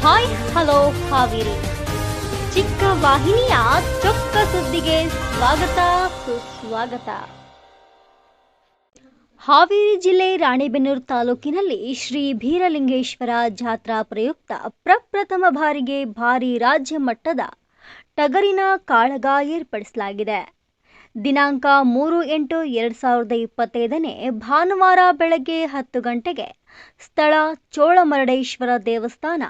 Hi hello Haveri ಚಿಕ್ಕ ವಾಹಿನಿಯ ಚೊಕ್ಕ ಸುದ್ದಿಗೆ ಸ್ವಾಗತ ಸುಸ್ವಾಗತ. ಹಾವೇರಿ ಜಿಲ್ಲೆ ರಾಣೆಬೆನ್ನೂರು ತಾಲೂಕಿನಲ್ಲಿ ಶ್ರೀ ಬೀರಲಿಂಗೇಶ್ವರ ಜಾತ್ರಾ ಪ್ರಯುಕ್ತ ಪ್ರಪ್ರಥಮ ಬಾರಿಗೆ ಭಾರೀ ರಾಜ್ಯ ಮಟ್ಟದ ಟಗರಿನ ಕಾಳಗ ಏರ್ಪಡಿಸಲಾಗಿದೆ. ದಿನಾಂಕ 3/8/2025 ಭಾನುವಾರ ಬೆಳಗ್ಗೆ 10 ಗಂಟೆಗೆ ಸ್ಥಳ ಚೋಳಮರಡೇಶ್ವರ ದೇವಸ್ಥಾನ,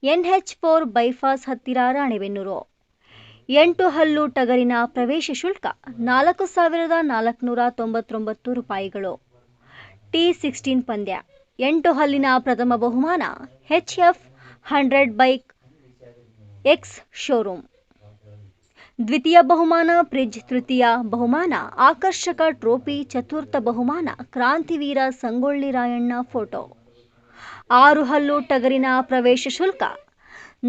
NH4 ಬೈಪಾಸ್ ಹತ್ತಿರ, ರಾಣೆಬೆನ್ನೂರು. 8 ಹಲ್ಲು ಟಗರಿನ ಪ್ರವೇಶ ಶುಲ್ಕ 4,499 ರೂಪಾಯಿಗಳು. T16 ಪಂದ್ಯ. 8 ಹಲ್ಲಿನ ಪ್ರಥಮ ಬಹುಮಾನ HF 100 ಬೈಕ್ X ಶೋರೂಮ್. ದ್ವಿತೀಯ ಬಹುಮಾನ ಫ್ರಿಡ್ಜ್. ತೃತೀಯ ಬಹುಮಾನ ಆಕರ್ಷಕ ಟ್ರೋಫಿ. ಚತುರ್ಥ ಬಹುಮಾನ ಕ್ರಾಂತಿವೀರ ಸಂಗೊಳ್ಳಿ ರಾಯಣ್ಣ ಫೋಟೋ. 6 ಹಲ್ಲು ಟಗರಿನ ಪ್ರವೇಶ ಶುಲ್ಕ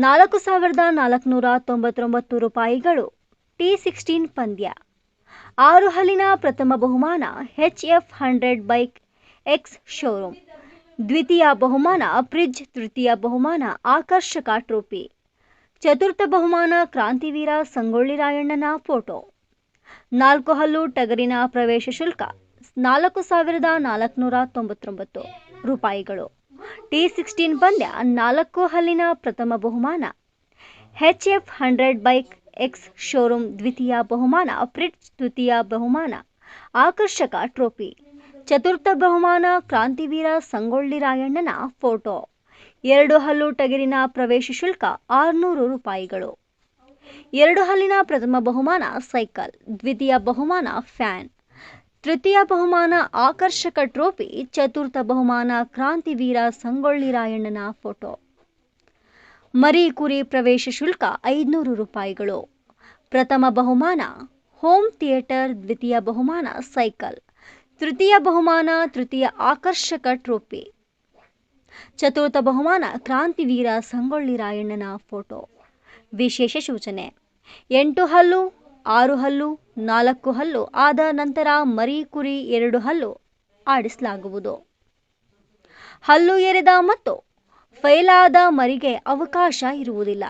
4,499 ರೂಪಾಯಿಗಳು. T16 ಪಂದ್ಯ. 6 ಹಲ್ಲಿನ ಪ್ರಥಮ ಬಹುಮಾನ HF 100 ಬೈಕ್ X ಶೋರೂಮ್. ದ್ವಿತೀಯ ಬಹುಮಾನ ಫ್ರಿಡ್ಜ್. ತೃತೀಯ ಬಹುಮಾನ ಆಕರ್ಷಕ ಟ್ರೋಫಿ. ಚತುರ್ಥ ಬಹುಮಾನ ಕ್ರಾಂತಿವೀರ ಸಂಗೊಳ್ಳಿ ರಾಯಣ್ಣನ ಫೋಟೋ. 4 ಹಲ್ಲು ಟಗರಿನ ಪ್ರವೇಶ ಶುಲ್ಕ 4,499 ರೂಪಾಯಿಗಳು. T16 ಪಂದ್ಯ. 4 ಹಲ್ಲಿನ ಪ್ರಥಮ ಬಹುಮಾನ HF 100 ಬೈಕ್ X ಶೋರೂಮ್. ದ್ವಿತೀಯ ಬಹುಮಾನ ಫ್ರಿಡ್ಜ್. ತೃತೀಯ ಬಹುಮಾನ ಆಕರ್ಷಕ ಟ್ರೋಫಿ. ಚತುರ್ಥ ಬಹುಮಾನ ಕ್ರಾಂತಿವೀರ ಸಂಗೊಳ್ಳಿ ರಾಯಣ್ಣನ ಫೋಟೋ. 2 ಹಲ್ಲು ಟಗರಿನ ಪ್ರವೇಶ ಶುಲ್ಕ 600 ರೂಪಾಯಿಗಳು. 2 ಹಲ್ಲಿನ ಪ್ರಥಮ ಬಹುಮಾನ ಸೈಕಲ್. ದ್ವಿತೀಯ ಬಹುಮಾನ ಫ್ಯಾನ್. ತೃತೀಯ ಬಹುಮಾನ ಆಕರ್ಷಕ ಟ್ರೋಫಿ. ಚತುರ್ಥ ಬಹುಮಾನ ಕ್ರಾಂತಿವೀರ ಸಂಗೊಳ್ಳಿ ರಾಯಣ್ಣನ ಫೋಟೋ. ಮರಿ ಕುರಿ ಪ್ರವೇಶ ಶುಲ್ಕ 500 ರೂಪಾಯಿಗಳು. ಪ್ರಥಮ ಬಹುಮಾನ ಹೋಮ್ ಥಿಯೇಟರ್. ದ್ವಿತೀಯ ಬಹುಮಾನ ಸೈಕಲ್. ತೃತೀಯ ಬಹುಮಾನ ತೃತೀಯ ಆಕರ್ಷಕ ಟ್ರೋಫಿ. ಚತುರ್ಥ ಬಹುಮಾನ ಕ್ರಾಂತಿವೀರ ಸಂಗೊಳ್ಳಿ ರಾಯಣ್ಣನ ಫೋಟೋ. ವಿಶೇಷ ಸೂಚನೆ: 8 ಹಲ್ಲು, 6 ಹಲ್ಲು, 4 ಹಲ್ಲು ಆದ ನಂತರ ಮರಿ ಕುರಿ 2 ಹಲ್ಲು ಆಡಿಸಲಾಗುವುದು. ಹಲ್ಲು ಎರೆದ ಮತ್ತು ಫೈಲಾದ ಮರಿಗೆ ಅವಕಾಶ ಇರುವುದಿಲ್ಲ.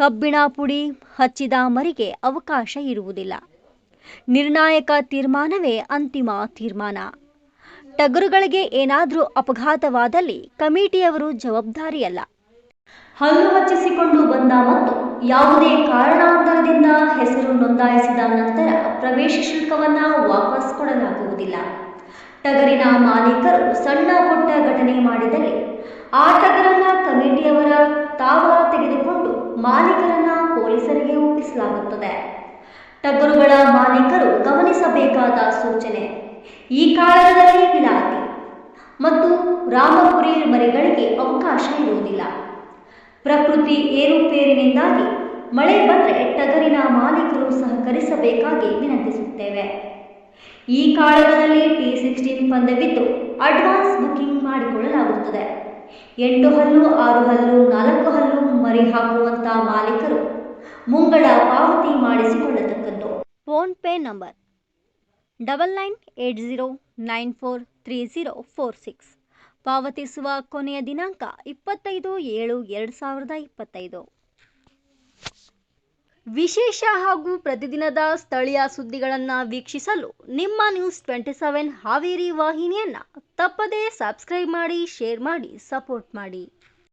ಕಬ್ಬಿಣ ಪುಡಿ ಹಚ್ಚಿದ ಮರಿಗೆ ಅವಕಾಶ ಇರುವುದಿಲ್ಲ. ನಿರ್ಣಾಯಕ ತೀರ್ಮಾನವೇ ಅಂತಿಮ ತೀರ್ಮಾನ. ಟಗರುಗಳಿಗೆ ಏನಾದರೂ ಅಪಘಾತವಾದಲ್ಲಿ ಕಮಿಟಿಯವರು ಜವಾಬ್ದಾರಿಯಲ್ಲ. ಹಲ್ಲು ಹಚ್ಚಿಸಿಕೊಂಡು ಬಂದ ಮತ್ತು ಯಾವುದೇ ಕಾರಣಾಂತರದಿಂದ ಹೆಸರು ನೋಂದಾಯಿಸಿದ ನಂತರ ಪ್ರವೇಶ ಶುಲ್ಕವನ್ನು ವಾಪಸ್ ಕೊಡಲಾಗುವುದಿಲ್ಲ. ಟಗರಿನ ಮಾಲೀಕರು ಸಣ್ಣ ಪುಟ್ಟ ಘಟನೆ ಮಾಡಿದಲ್ಲಿ ಆ ಟಗರನ್ನ ಕಮಿಟಿಯವರ ತಾವ ತೆಗೆದುಕೊಂಡು ಮಾಲೀಕರನ್ನ ಪೊಲೀಸರಿಗೆ ಒಪ್ಪಿಸಲಾಗುತ್ತದೆ. ಟಗರುಗಳ ಮಾಲೀಕರು ಗಮನಿಸಬೇಕಾದ ಸೂಚನೆ: ಈ ಕಾಳಗದಲ್ಲಿ ವಿಲಾತಿ ಮತ್ತು ರಾಮಪುರಿ ಮರಿಗಳಿಗೆ ಅವಕಾಶ ಇರುವುದಿಲ್ಲ. ಪ್ರಕೃತಿ ಏರುಪೇರಿನಿಂದಾಗಿ ಮಳೆ ಬಂದರೆ ಟಗರಿನ ಮಾಲೀಕರು ಸಹಕರಿಸಬೇಕಾಗಿ ವಿನಂತಿಸುತ್ತೇವೆ. ಈ ಕಾಳಗದಲ್ಲಿ T16 ಪಂದ್ಯವಿದ್ದು ಅಡ್ವಾನ್ಸ್ ಬುಕಿಂಗ್ ಮಾಡಿಕೊಳ್ಳಲಾಗುತ್ತದೆ. 8 ಹಲ್ಲು, 6 ಹಲ್ಲು, 4 ಹಲ್ಲು ಮರಿ ಹಾಕುವಂತ ಮಾಲೀಕರು ಮುಂಗಡ ಪಾವತಿ ಮಾಡಿಸಿಕೊಳ್ಳತಕ್ಕದ್ದು. Phone pay number 9980943046. ಪಾವತಿಸುವ ಕೊನೆಯ ದಿನಾಂಕ 25/7/2025. ವಿಶೇಷ ಹಾಗೂ ಪ್ರತಿದಿನದ ಸ್ಥಳೀಯ ಸುದ್ದಿಗಳನ್ನು ವೀಕ್ಷಿಸಲು ನಿಮ್ಮ ನ್ಯೂಸ್ 27 ಹಾವೇರಿ ವಾಹಿನಿಯನ್ನು ತಪ್ಪದೇ ಸಬ್ಸ್ಕ್ರೈಬ್ ಮಾಡಿ, ಶೇರ್ ಮಾಡಿ, ಸಪೋರ್ಟ್ ಮಾಡಿ.